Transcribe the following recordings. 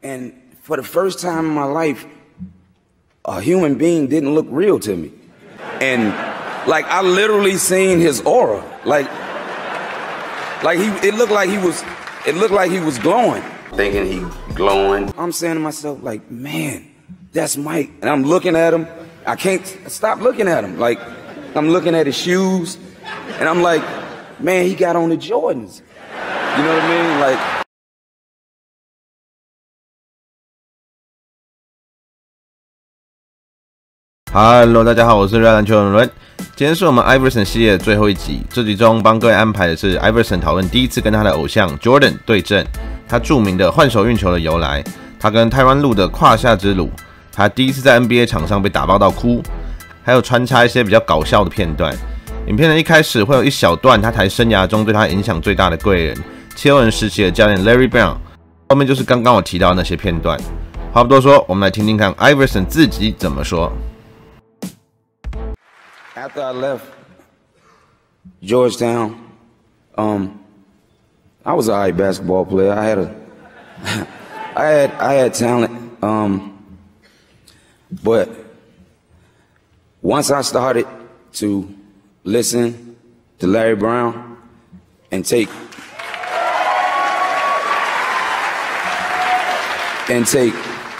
And for the first time in my life, a human being didn't look real to me. And like I literally seen his aura. It looked like he was glowing. Thinking he glowing. I'm saying to myself, like, man, that's Mike. And I'm looking at him. I can't stop looking at him. Like, I'm looking at his shoes. And I'm like, man, he got on the Jordans. You know what I mean? Like. Hello， 大家好，我是热篮球的伦。今天是我们 Iverson 系列的最后一集，这集中帮各位安排的是 Iverson 讨论第一次跟他的偶像 Jordan 对阵，他著名的换手运球的由来，他跟台湾路的胯下之Lue，他第一次在 NBA 场上被打爆到哭，还有穿插一些比较搞笑的片段。影片的一开始会有一小段他台生涯中对他影响最大的贵人，七六人时期的教练 Larry Brown， 后面就是刚刚我提到的那些片段。话不多说，我们来听听看 Iverson 自己怎么说。After I left Georgetown, I was an alright basketball player. I had talent, but once I started to listen to Larry Brown and take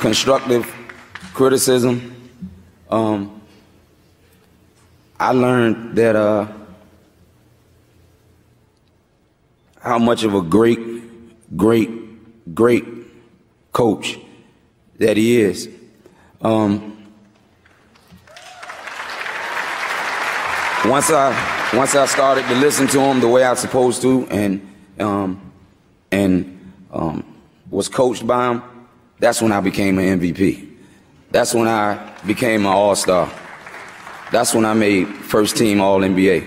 constructive criticism, I learned that how much of a great coach that he is. Once I started to listen to him the way I was supposed to, and was coached by him, that's when I became an MVP. That's when I became an all-star. That's when I made first team All-NBA.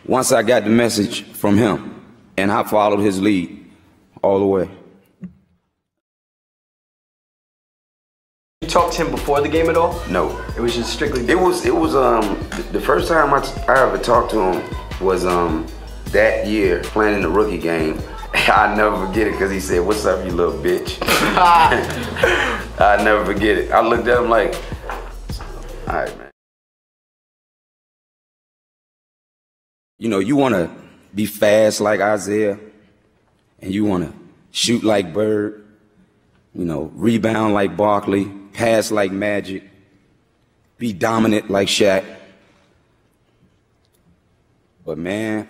Once I got the message from him, and I followed his lead all the way. You talked to him before the game at all? No. It was just strictly. It was the first time I ever talked to him was that year playing in the rookie game. I never forget it because he said, "What's up, you little bitch?" I never forget it. I looked at him like, all right, man. You know, you want to be fast like Isaiah, and you want to shoot like Bird, you know, rebound like Barkley, pass like Magic, be dominant like Shaq. But man,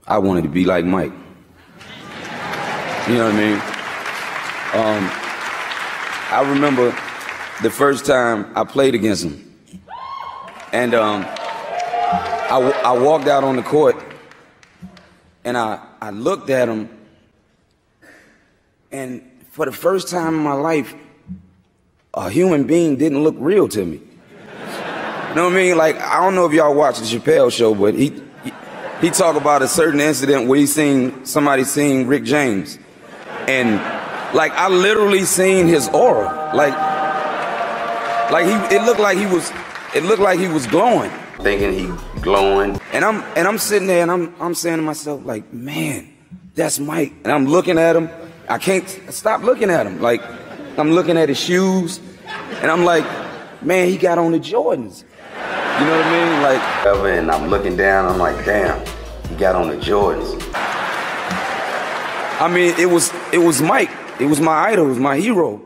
I wanted to be like Mike. You know what I mean? I remember the first time I played against him, and I walked out on the court, and I looked at him, and for the first time in my life, a human being didn't look real to me. You know what I mean? Like, I don't know if y'all watch the Chappelle show, but he talked about a certain incident where he seen somebody seen Rick James, and like I literally seen his aura, like it looked like he was glowing. Thinking he glowing. And I'm sitting there and I'm saying to myself, like, man, that's Mike. And I'm looking at him. I can't stop looking at him. Like, I'm looking at his shoes, and I'm like, man, he got on the Jordans. You know what I mean? Like, and I'm looking down, I'm like, damn, he got on the Jordans. I mean, it was Mike. It was my idol. It was my hero.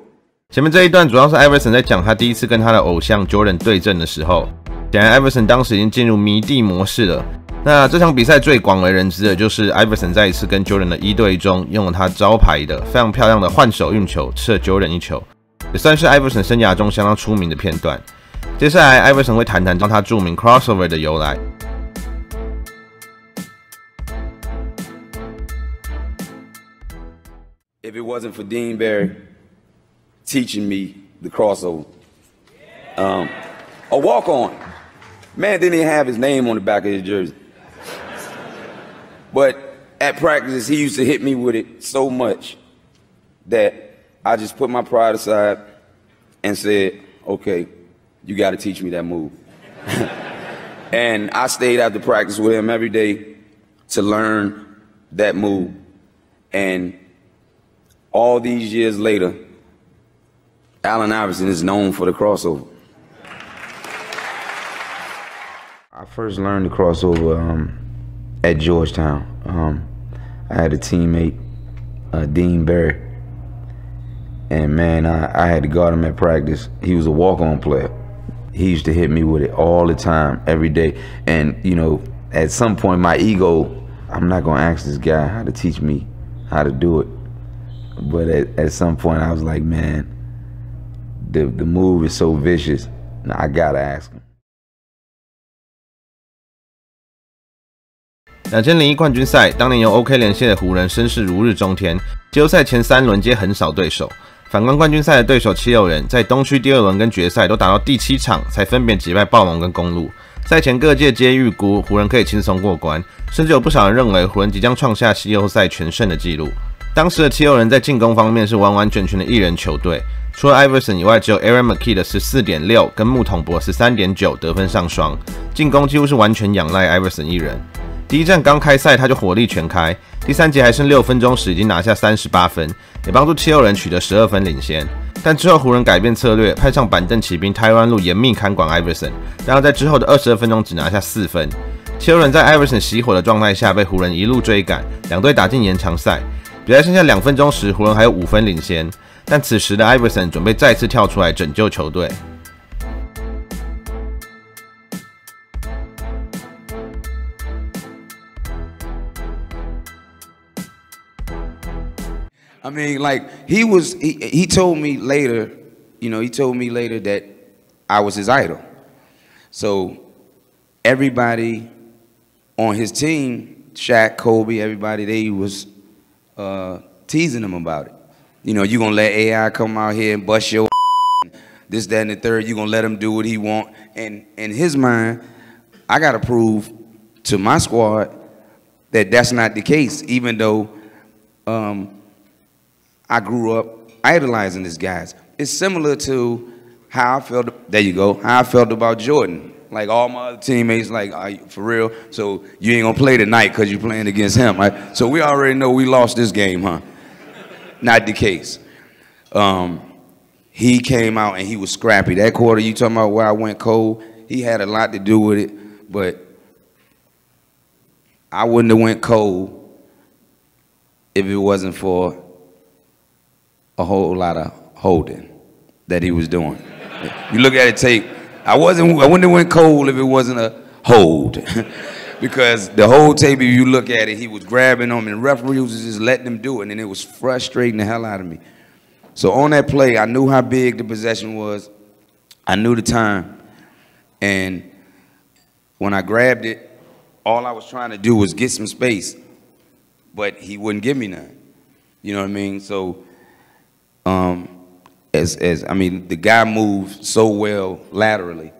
前面这一段主要是 Iverson 在讲他第一次跟他的偶像 Jordan 对阵的时候。显然 Iverson 当时已经进入迷弟模式了。那这场比赛最广为人知的就是 Iverson 在一次跟 Jordan 的1对1中，用了他招牌的非常漂亮的换手运球，吃了 Jordan 一球，也算是 Iverson 生涯中相当出名的片段。接下来 Iverson 会谈谈他著名 crossover 的由来。If it wasn't for Dean Barry teaching me the crossover, a walk-on. Man didn't even have his name on the back of his jersey. But at practice, he used to hit me with it so much that I just put my pride aside and said, okay, you got to teach me that move. And I stayed after practice with him every day to learn that move. And all these years later, Allen Iverson is known for the crossover. I first learned the crossover at Georgetown. I had a teammate, Dean Barry, and man, I had to guard him at practice. He was a walk-on player. He used to hit me with it all the time, every day. And you know, at some point, my ego, I'm not gonna ask this guy how to teach me how to do it. But at some point, I was like, man, the move is so vicious. I gotta ask him. 2001冠军赛，当年由 OK 连线的湖人声势如日中天，季后赛前3轮皆横扫对手。反观冠军赛的对手七六人，在东区第2轮跟决赛都打到第7场，才分别击败暴龙跟公鹿。赛前各界皆预估湖人可以轻松过关，甚至有不少人认为湖人即将创下季后赛全胜的纪录。当时的七六人在进攻方面是完完全全的一人球队，除了 Iverson 以外，只有 Aaron McKee 的 14.6 跟木桶博 13.9 得分上双，进攻几乎是完全仰赖 Iverson 一人。第一站刚开赛他就火力全开，第3节还剩6分钟时已经拿下38分，也帮助七六人取得12分领先。但之后湖人改变策略，派上板凳骑兵Tyronn Lue严密看管 Iverson， 然后在之后的22分钟只拿下4分。七六人在 Iverson 熄火的状态下被湖人一路追赶，两队打进延长赛。比赛剩下2分钟时，湖人还有5分领先，但此时的 Iverson 准备再次跳出来拯救球队。I mean, like, he told me later, you know, he told me later that I was his idol. So everybody on his team, Shaq, Kobe, everybody, they was teasing him about it. You know, you gonna let AI come out here and bust your this, that, and the third. You gonna let him do what he want. And in his mind, I gotta prove to my squad that that's not the case, even though I grew up idolizing these guys. It's similar to how I felt, there you go, how I felt about Jordan. Like all my other teammates, like, are you for real? So you ain't gonna play tonight because you're playing against him, right? So we already know we lost this game, huh? Not the case. He came out and he was scrappy. That quarter you talking about where I went cold, he had a lot to do with it, but I wouldn't have went cold if it wasn't for a whole lot of holding that he was doing. You look at the tape, I wouldn't have went cold if it wasn't a hold. Because the whole tape, if you look at it, he was grabbing them and the referee was just letting them do it, and it was frustrating the hell out of me. So on that play, I knew how big the possession was. I knew the time. And when I grabbed it, all I was trying to do was get some space, but he wouldn't give me none. You know what I mean? So I mean, the guy moved so well laterally.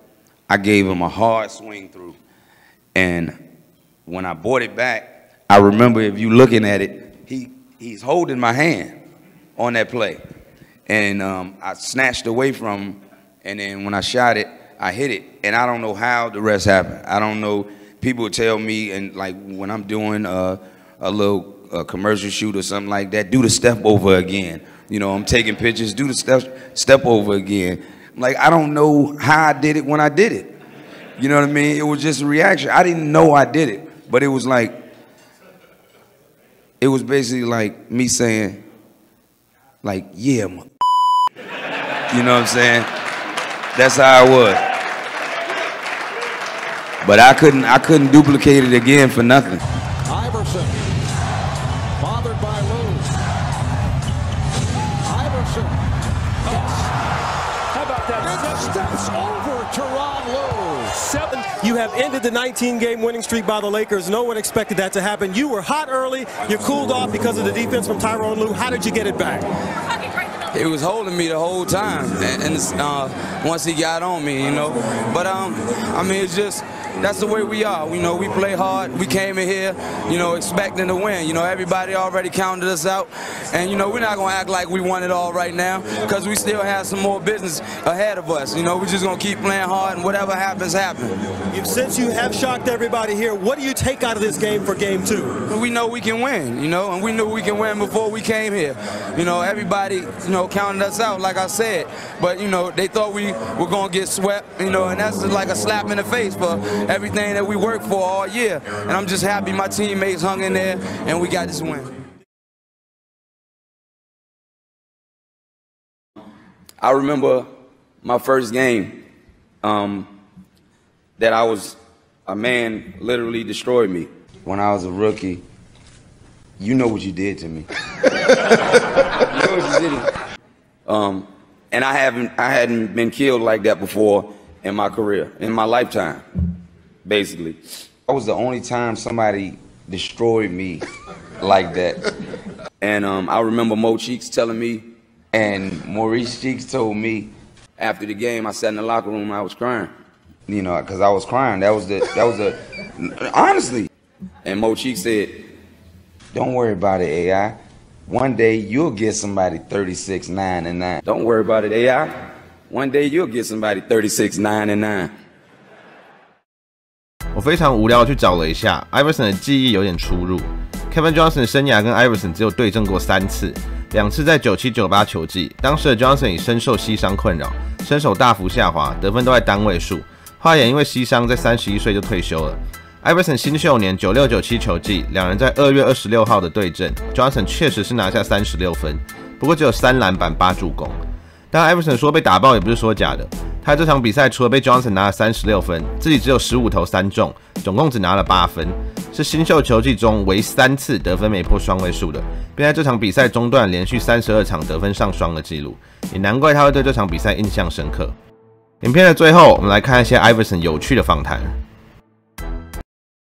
I gave him a hard swing through. And when I brought it back, I remember, if you looking at it, he's holding my hand on that play. And I snatched away from him. And then when I shot it, I hit it. And I don't know how the rest happened. I don't know. People tell me, and like when I'm doing a little commercial shoot or something like that, do the step over again. You know, I'm taking pictures, do the step over again. Like, I don't know how I did it when I did it. You know what I mean? It was just a reaction. I didn't know I did it, but it was like, it was basically like me saying, like, yeah, you know what I'm saying? That's how it was. But I couldn't duplicate it again for nothing. Iverson, bothered by Lue. Iverson, how about that? Steps over Tyronn Lue. 7. You have ended the 19-game winning streak by the Lakers. No one expected that to happen. You were hot early. You cooled off because of the defense from Tyronn Lue. How did you get it back? He was holding me the whole time, and once he got on me, you know. But I mean, it's just that's the way we are. You know, we play hard. We came in here, you know, expecting to win. You know, everybody already counted us out. And, you know, we're not going to act like we won it all right now because we still have some more business ahead of us. You know, we're just going to keep playing hard and whatever happens, happens. Since you have shocked everybody here, what do you take out of this game for game 2? We know we can win, you know, and we knew we can win before we came here. You know, everybody, you know, counted us out, like I said. But, you know, they thought we were going to get swept, you know, and that's like a slap in the face for everything that we worked for all year. And I'm just happy my teammates hung in there and we got this win. I remember my first game that a man literally destroyed me. When I was a rookie, you know what you did to me. You know what you did. And I hadn't been killed like that before in my career, in my lifetime, basically. That was the only time somebody destroyed me like that. And I remember Mo Cheeks telling me, and Maurice Cheeks told me after the game, I sat in the locker room and I was crying. You know, because I was crying. That was honestly. And Mo Cheeks said, don't worry about it, AI. One day you'll get somebody 36, 9, and 9. Don't worry about it, AI. One day you'll get somebody 36, 9, and 9. 我非常无聊地去找了一下 ，Iverson 的记忆有点出入。Kevin Johnson 的生涯跟 Iverson 只有对阵过3次，2次在97-98球季，当时的 Johnson 已深受膝伤困扰，身手大幅下滑，得分都在单位数。后来也因为膝伤，在31岁就退休了。Iverson 新秀年96-97球季，两人在2月26号的对阵 ，Johnson 确实是拿下36分，不过只有3篮板8助攻。当然 Iverson 说被打爆也不是说假的，他在这场比赛除了被 Johnson 拿了36分，自己只有15投3中，总共只拿了8分，是新秀球季中唯3次得分没破双位数的，并在这场比赛中断连续32场得分上双的记录，也难怪他会对这场比赛印象深刻。影片的最后，我们来看一些 Iverson 有趣的访谈。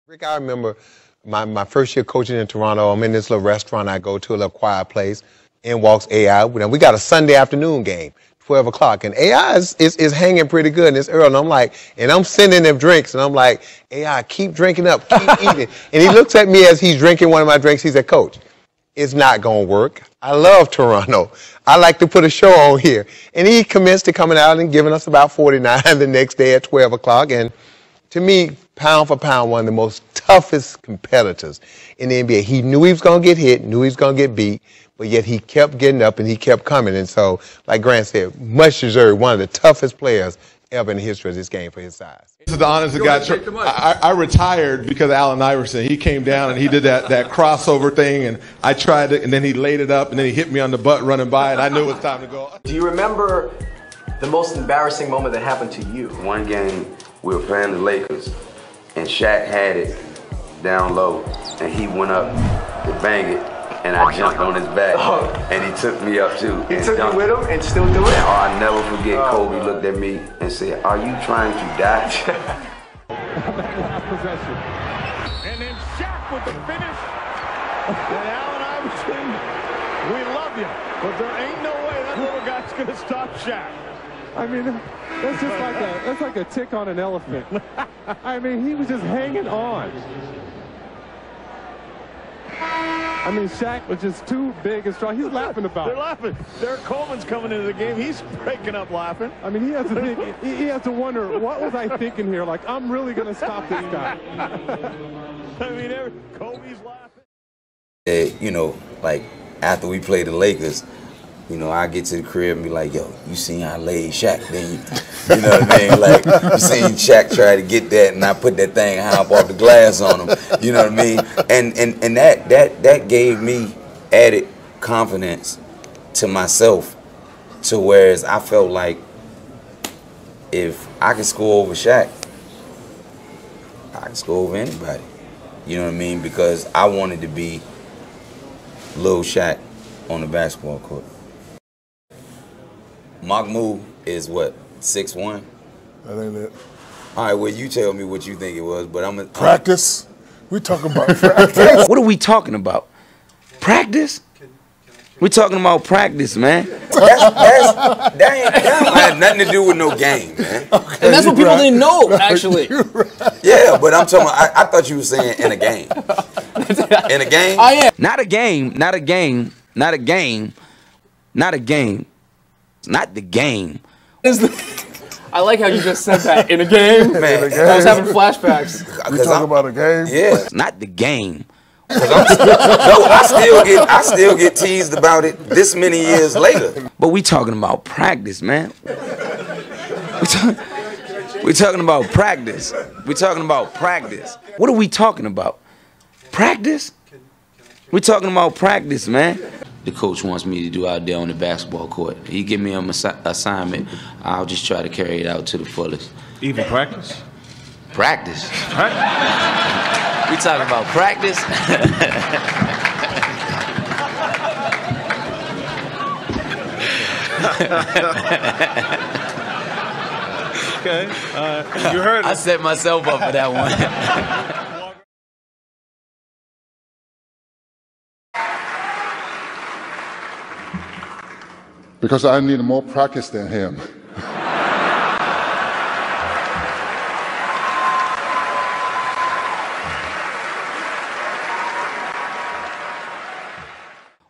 Rick, I remember my first year coaching in Toronto. I'm in this little restaurant I go to, a little quiet place. In walks AI. We got a Sunday afternoon game, 12 o'clock, and AI is hanging pretty good, and it's early. And I'm like, and I'm sending them drinks, and I'm like, AI, keep drinking up, keep eating. And he looks at me as he's drinking one of my drinks. He said, Coach, it's not going to work. I love Toronto. I like to put a show on here. And he commenced to coming out and giving us about 49 the next day at 12 o'clock. And to me, pound for pound, one of the most toughest competitors in the NBA. He knew he was going to get hit, knew he was going to get beat, but yet he kept getting up and he kept coming. And so, like Grant said, much deserved, one of the toughest players ever in the history of this game for his size. To the honest God, I retired because of Allen Iverson. He came down and he did that crossover thing, and I tried it, and then he laid it up, and then he hit me on the butt running by, and I knew it was time to go. Do you remember the most embarrassing moment that happened to you? One game, we were playing the Lakers, and Shaq had it down low, and he went up to bang it, and I jumped on his back, and he took me up too. He took you with him and still do it? Oh, I never forget Kobe looked at me and said, are you trying to die? Possession. And then Shaq with the finish. And Allen Iverson, we love you, but there ain't no way that little guy's going to stop Shaq. I mean, that's just like a tick on an elephant. I mean, he was just hanging on. I mean, Shaq was just too big and strong. He's laughing about it. They're laughing. Derek Coleman's coming into the game. He's breaking up laughing. I mean, he has to think, he has to wonder, what was I thinking here? Like, I'm really going to stop this guy. I mean, Kobe's laughing. You know, like, after we played the Lakers, you know, I get to the crib and be like, yo, you seen how I laid Shaq, then you know what I mean? Like, you seen Shaq try to get that, and I put that thing hop off the glass on him, you know what I mean? And that gave me added confidence to myself, to whereas I felt like if I could score over Shaq, I could score over anybody, you know what I mean? Because I wanted to be Lil Shaq on the basketball court. Mahmoud is what, 6'1"? That ain't it. All right, well, you tell me what you think it was, but I'm gonna practice. We talking about practice. What are we talking about? Practice? We're talking about practice, man. That don't have nothing to do with no game, man. And that's what people didn't know, actually. Yeah, but I'm talking about, I thought you were saying in a game. In a game? I am. Not a game, not a game, not a game, not a game. Not the game. I like how you just said that. In a game? Man, I was having flashbacks. We talk about a game? Yeah, not the game. I still get teased about it this many years later. But we talking about practice, man. We talking about practice. We talking about practice. What are we talking about? Practice? We talking about practice, man. The coach wants me to do out there on the basketball court. He give me an assignment. I'll just try to carry it out to the fullest. Even practice? Practice. We talking about practice? Okay. You heard it. I set myself up for that one. Because I need more practice than him.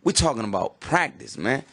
We're talking about practice, man.